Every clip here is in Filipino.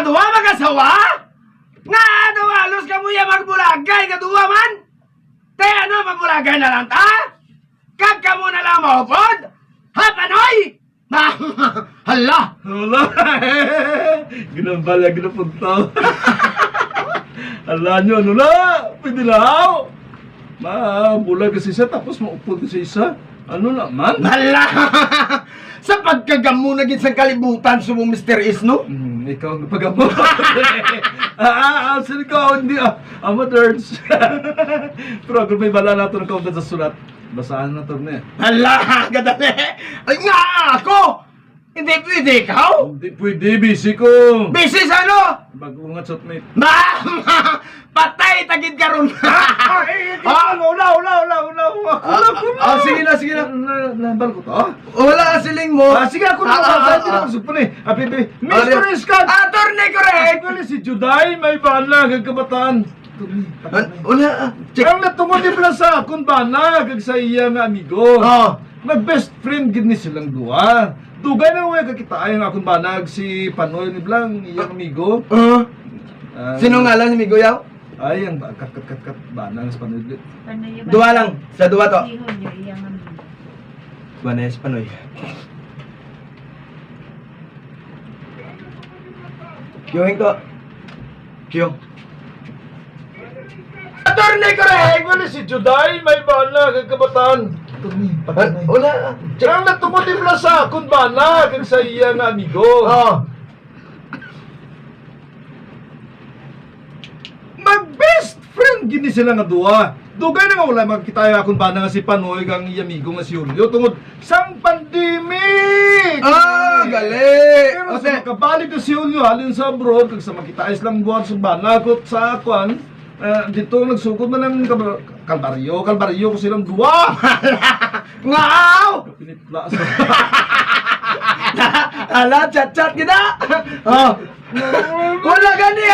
nga duwa magasawa? Nga duwa halos ka mo yung magbulagay nga duwa man? Te ano magbulagay na lang ta? Kag ka mo na lang maupod? Ha panoy? Hala! Wala. Ginambal yung ginapunta. Hala nyo, ano na? Pwede lang. Bulag kasi siya, tapos maupod kasi isa. Ano naman? Hala! Sa pagkagamo na gid sa kalibutan sumo Mr. Isno? Ikaw ang pag-amo. Sino ka? Hindi amateurs. Pero kung may bala nato ng kauntan sa sulat, basahan na ito na eh. Hala! Gadali! Ay nga ako! Hindi pwede ikaw? Hindi pwede, busy ko. Busy sa ano? Bago nga shotmate. Mama! Patay tagid karon. Sige na, sige na. Nambal ko to. Wala siling mo. Sige ako na sa hindi ako supo ni. Mr. Iskat. Attorney correct. Wala si Juday, may bala kag kabataan. Wala. Check. Ang natungod ni Plaza kun bana kag sa iya nga amigo. Oh. Mag best friend gid ni silang duha. Dugay na way kakita ang akong banag si Panoy ni Blang, iyang amigo. Sino nga lang ni Migoyaw? Ay, ang kat banang sa Panoy. Dua lang. Sa dua to. Ihon nyo, iyang amin. Banes Panoy. Kiyong ko. Kiyong. Attorney correct! Wala si Juday, may bala kag kabataan. Wala. Ang natungod ni Plaza kun bana kag sa iya nga amigo. Oh. Mag-best friend gini sila nga duha. Dugay na nga wala magkita akong bana nga si Panoy kang iyamigo nga si Julio tungod sang pandemic. Gali. Pero sa makabalik na si Julio halin sa abroad kag sa makita islang buwan sa bana ko sa kwan dito nagsugod man ng kalbaryo ko silang duha. Ngaw! Pinitla sa Ala, chat-chat kita. Oh. Wala gani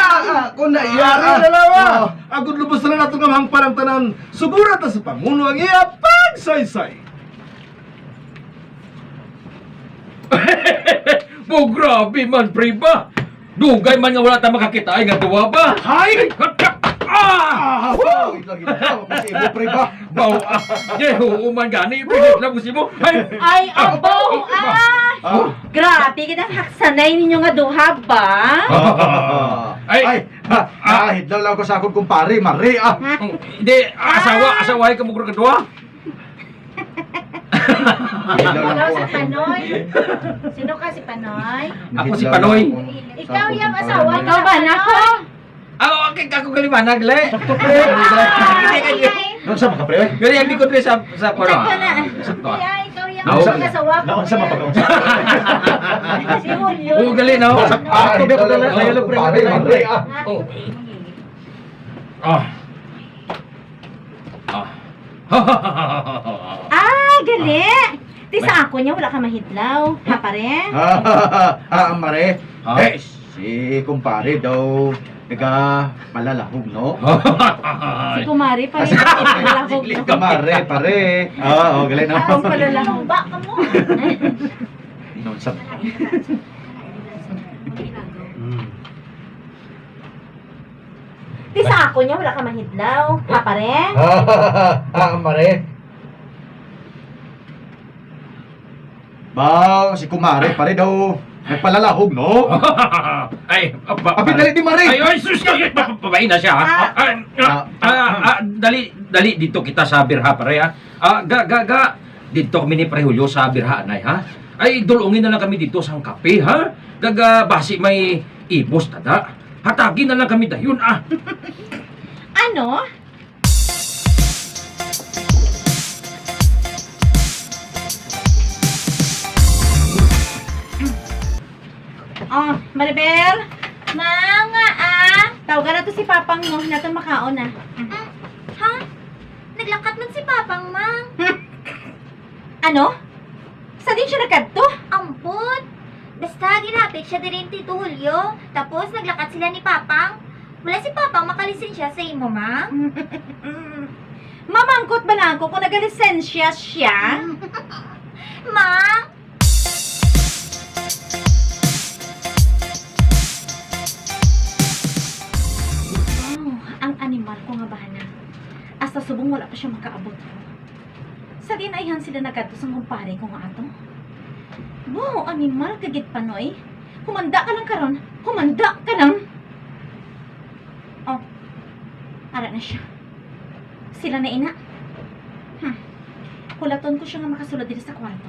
kung naiyari Ari dalawa. Agud lubos na nato nga hangpan ang tanan. Sugura ta sa panguno ang iya pagsaysay. Oh, grabe man, pre ba? Dugay man nga wala ta makakita ay nga duwa ba? Hay! Musibo, pre ba? Baw, huuman gani, pre, na musibo. Ay, abo! Grabe, kinahaksanay ninyo nga duha ba? Ay, Hidlaw lang ko sa akong kumpare, Mari hindi, asawahay ka mo kung kadua? Ikaw si Panoy? Sino ka si Panoy? Ako si Panoy. Ikaw yung asawa niya. Ikaw ba na ko? Okay, ako kaliwanag, le. Sakto pre. Ano sa mga pre? Gari, hindi ko pre sa Sakto na. Sakto. Ikaw yung asawa ko. Naon sa mapagaw. Si Julio. Oo, gali, no? Sakto ba ko dala? Ayun pre, Mari Oh. Gali. Di sa ako niya, wala ka mahidlaw. Ha, pare? Mari. Ha? Si kumpare daw naga malalahog, no? Si Kumari pa rin. Palalahog. Kumare, pare. Galing na. Ang palalahog. Ba ka mo? Noon sa... Di sa ako niya, wala ka mahidlaw. Ha, pare? Mare. Si kumare, pare daw nagpalalahog, no? Ay, Dali di Mare. Ay, sus, pabain na siya, ha? Dali, dito kita sa birha, pare, ha? Dito kami ni Pre Julio sa birha, anay, ha? Ay, dulungin na lang kami dito sa kape, ha? Basi may ibos, tada. Hatagin na lang kami dayon, Ano? Maribel? Mga Tawagan na to si Papang mo. Natin makaon na. Ha? Naglakad man si Papang, Mang. Ano? Sa din siya nagkadto? Ampun. Basta ginapit siya din Tito Julio. Tapos naglakad sila ni Papang. Wala si Papang makalisensya sa imo, Mang. Mamangkot ba na ako kung nagalisensya siya? Mang! subong wala pa siya makaabot. Sa ginaihan sila nagato sa kumpare ko nga ato. Wow, animal kagit panoy. Humanda ka lang karon. Humanda ka lang. Oh. Ara na siya. Sila na ina. Kulaton ko siya nga makasulod dito sa kwarto.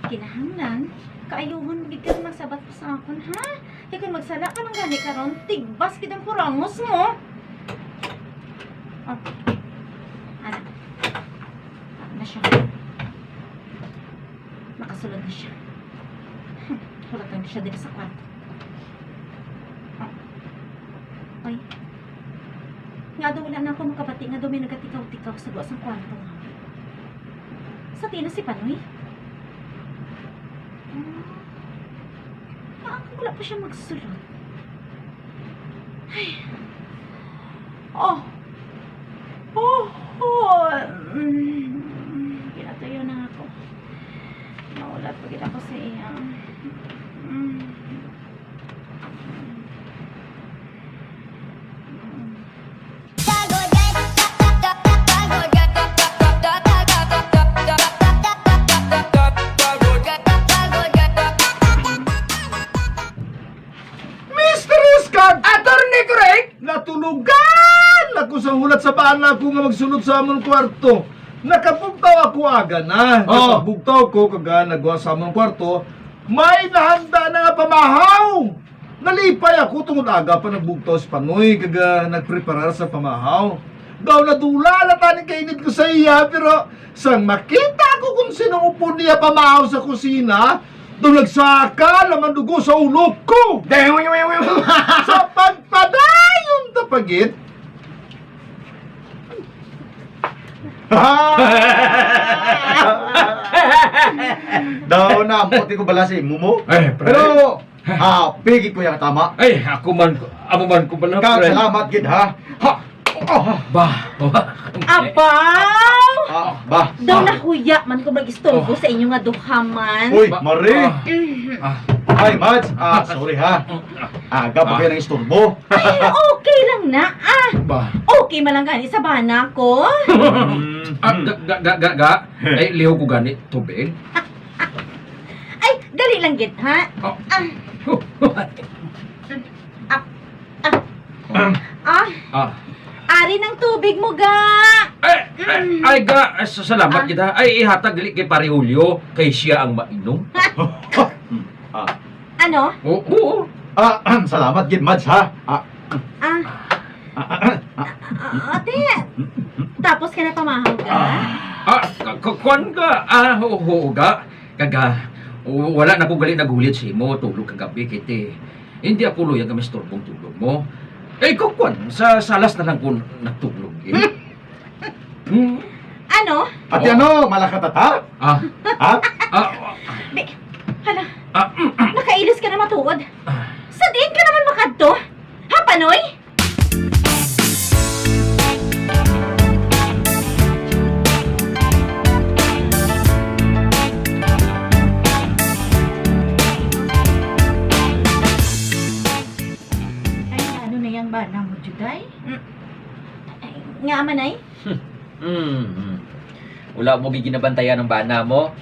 Kinahanglan, kaayuhon magiging ka ng sabat pa sa akon, ha? Kaya kung magsala ka ng gani karon, tigbas kitang kurangos mo. Oh. Ara. Ara na siya. Nakasulod na siya. Kulaton siya dito sa kwarto. Oh. Ay. Nga daw wala na ako makabati, nga daw may nagatikaw-tikaw sa buwas ng kwarto. Sa tina si Panoy. Wala pa siya magsulod. Ay. Oh. Pinatuyo na ako. Naulat pa kita ko sa iya. Mr. Iskag! Attorney Craig! Natulugan ako sa hulat sa bana ko nga magsulod sa among kwarto. Nakabugtaw ako aga na. Oh. Nakabugtaw ko kaga nagawa sa among kwarto. May nahanda na nga pamahaw. Nalipay ako tungod aga pa nagbugtaw si Panoy kaga nagpreparar sa pamahaw. Daw nadula latanin kainit ko sa iya pero sang makita ko kung sino upo niya pamahaw sa kusina, daw nagsaka laman dugo sa ulo ko. Sa pagpadayon tapagit. Daw na, puti ko bala si Mumo. Ay, pre. Pero, pigi ko yung tama. Ay, amo man ko pala, Kag pre. salamat gid ha. Ha. Bah. Apaw! Bah. Daw nahuya man ko mag-istorbo sa inyo nga duhaman. Uy, Marie. Ay, Mads. Sorry ha. Aga pa kayo ng istorbo. Ay, okay lang na. Bah. Okay man lang gani sa bana ko. Ay, liho ko gani, tubig. Ay, dali lang git, ha? Ari ng tubig mo, ga. Salamat kita. Ay, ihatag dili kay Pare Julio, kay siya ang mainom. Ano? Oo. Salamat gid, Mads ha. Ate. Tapos ka na pamahaw ka? Kwan ka. Oo ga. Kaga, wala na ko gali nagulit si mo, tulog kagabi, kiti. Hindi ako luyag kami storbong tulog mo. Eh, kwan, sa salas na lang ko nagtulog eh. Ano? At ano, malakatata? Ha? Hala, nakailis ka na matuod. Sa diin ka naman makadto? Ha, Panoy? Ay, ano na yung bana mo, Juday? Ay, nga man ay? Wala mo ginabantayan ng bana mo.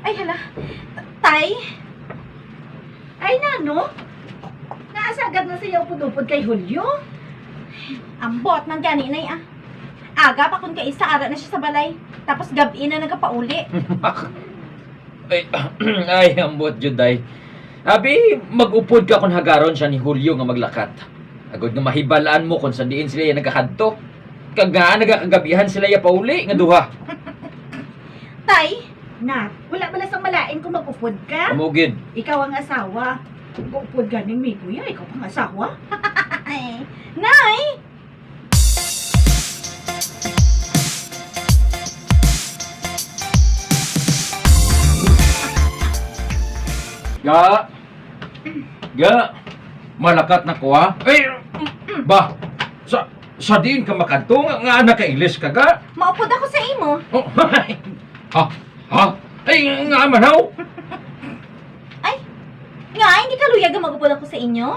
Ay, hala. Tay? Ay, nano? Naasagad na siya upod-upod kay Julio? Ambot man gani na Aga pa kung kaisa ara na siya sa balay. Tapos gabi na nagapauli. Ay, ambot juday. Abi, mag-upod ka kung hagaron siya ni Julio nga maglakat. Agod nga mahibalaan mo kung saan diin sila yung nagkakadto. Kagaan nagakagabihan sila ya pauli nga duha. Tay, wala ba na sa malain kung mag-upod ka? Amugid. Ikaw ang asawa. Kung upod ganing may kuya, ikaw pang asawa. Nay! Malakat na ko ha. Ay, sa diin ka makadto nga nakailis ka ga. Maupod ako sa imo. Oh, Ay, nga manaw. Nga, hindi ka luyag ang mag-upod ako sa inyo?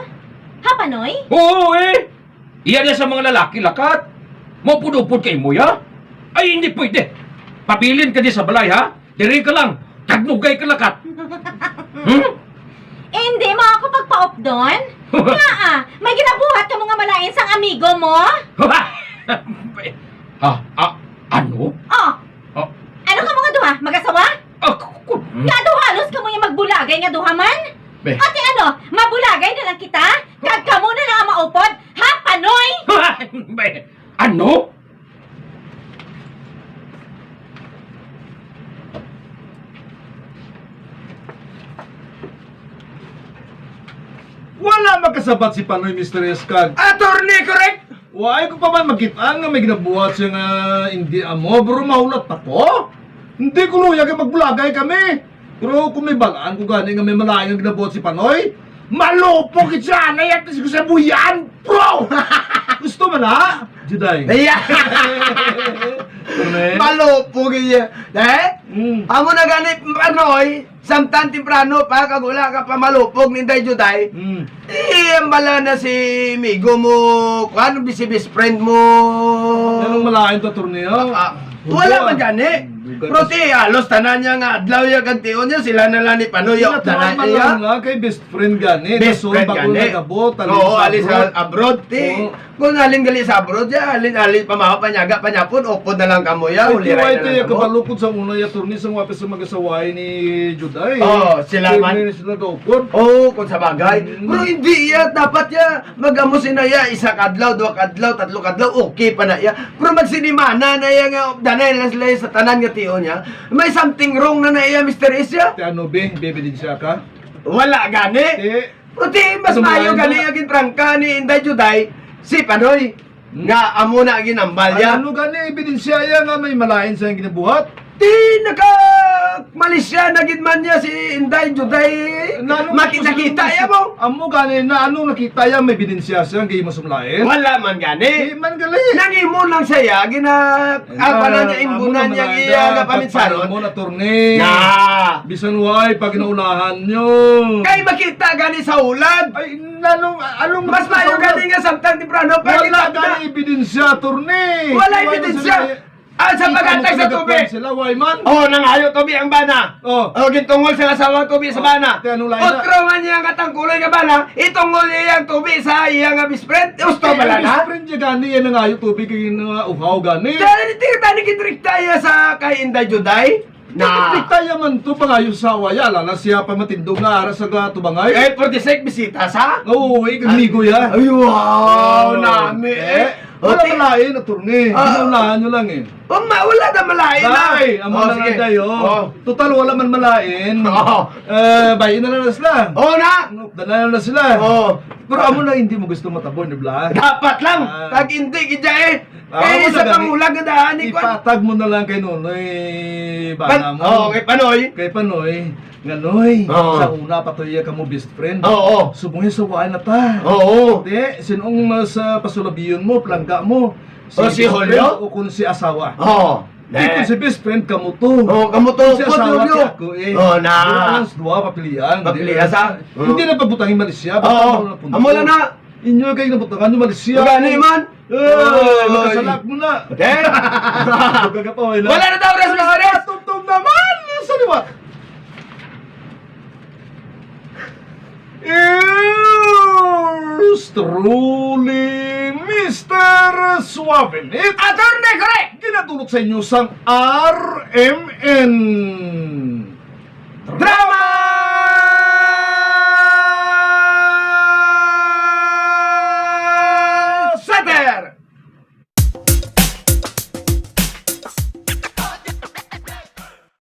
Ha, Panoy? Oo eh. Iyan na sa mga lalaki lakat. Mapud-upod kay mo, ya? Ay, hindi pwede. Pabilin ka di sa balay, ha? Diri ka lang. Tagnugay ka lakat. Hmm? Eh, hindi mo ako pagpa-off doon? May ginabuhat ka mga malain sang amigo mo? Ano? Oh, Oh. ano ka mga duha? Mag-asawa? Hmm? Nga duha, halos ka mo yung magbulagay nga duha man? Be. Ate ano, mabulagay na lang kita? Kag ka muna na ang maupod? Ha, Panoy? Ano? Wala makasabat si Panoy, Mr. Eskag. Attorney, correct? Why ko pa man magkita nga may ginabuhat siya nga hindi amo, bro mahulat pa ko. Hindi ko luya kay magbulagay kami. Pero kung may balaan ko gani nga may malayan nga ginabuhat si Panoy, malopo kit siya na yan ko sa buyan, bro! Gusto mo na? Juday. Iya. Turne. Malopo kaya. Amo na gani Panoy, samtan temprano pa kagula ka pa malupog ni Inday Juday. Bala na si Migo mo, ano si best friend mo. Anong malayan to, Turne? Wala man gani. Pero ti, alos tanan niya nga adlaw ya kantiyon niya, sila na lang ni Panoy yung Tanan tanan niya. nga kay best friend gani. Best friend gani. Oo, alis sa abroad ti. Kung alin gali sa abroad ya, alin pamahaw panyaga panyapon, upod na lang kamo ya, Ay, uliray na tiwai lang kamo. kabalukod sa una ya Turne sa wapis sa mag-asaway ni Juday. Oo, sila man. Sila gaupod. Oo, kung sa bagay. Pero hindi ya, dapat ya, mag-amusin na ya, isa kadlaw, dua kadlaw, tatlo kadlaw, okay pa na ya. Pero magsinimana na ya nga, danay na sila sa tanan nga tiyo niya. May something wrong na na ya, Mr. Isya. Ti ano be, bebe din siya ka? Wala gani. Pero ti, mas Ano mayo ba? gani agin prangka ni Inday Juday, si Panoy. Nga amo na agin ambal ya. Ano gani, ebidensya ya nga may malain sa ginabuhat? Di naka-Malaysia na gid man niya si Inday Juday. Makita-kita ya mo. Amo gani na ano nakita ya may ebidensya siya nga imo sumlain? Wala man gani. Di man gali. Nangimo lang saya gina apa na niya imbunan niya iya nga pamitsaron. Mo na Turne. Na. Bisan way pag inaunahan nyo. Kay makita gani sa ulad. Ay anong Mas mayo gani nga samtang temprano pa wala kita gani ebidensya Turne. Wala ebidensya. Sa pagantay sa tubig. Sila way man. Oh, nangayo tubi ang bana. Oh. Oh, gintungol sila sa mga tubi sa bana. Kaya anong lain na? Otro man niya ang katangkuloy nga bana, itungol niya ang tubi sa iya nga best friend. Gusto bala na? Best friend niya gani yan ang ayo tubig kay uhaw gani. Dahil tingta ni kitrikta iya sa kay Inday Juday. Na tayo man to pangayo sa waya lala siya pa matindog nga ara sa tubangay. Eh, 46 bisita sa? Oo, kagnigo ya. Ay, wow, nami eh. Wala malain na Turne. Inunahan nyo lang eh. Wala na malain na. Ay, amo na nga tayo. Total wala man malain. Oo. Bayin na lang na sila. Oo na. Dala na sila. Oo. Pero amo na hindi mo gusto matabon, di ba? Dapat lang. Ah. Tag hindi kidya eh. Ako Eh, na sa gani. pangulag na daan ni Kwan. Ipatag mo na lang kay Nonoy bana mo. Oo, kay Panoy. Kay Panoy. Nga Noy, Oo. sa una patuloy ka mo best friend. Oo. Subungin sa waay na ta. Oo. Hindi, sinong mas pasulabiyon mo, plangga mo? O, si best Julio? friend O kung si asawa? Oo. Hindi, kung si best friend ka mo to. Oo, kamo to. Kung si asawa Julio. ki ako eh. Oo, na. Alas dua, papilian. Papilian sa? Hindi na pabutangin Malaysia. Oo. Amo lang na. Inyo kayo nabutangan yung Malaysia. Gani man. Eh, makasalak mo na. Okay. Gagapoy na. Wala na daw res, Mr. S. Tumtum naman! Sa liwa! Yours truly, Mr. Suavenit. Attorney, correct. Ginatulog sa inyo sang RMN.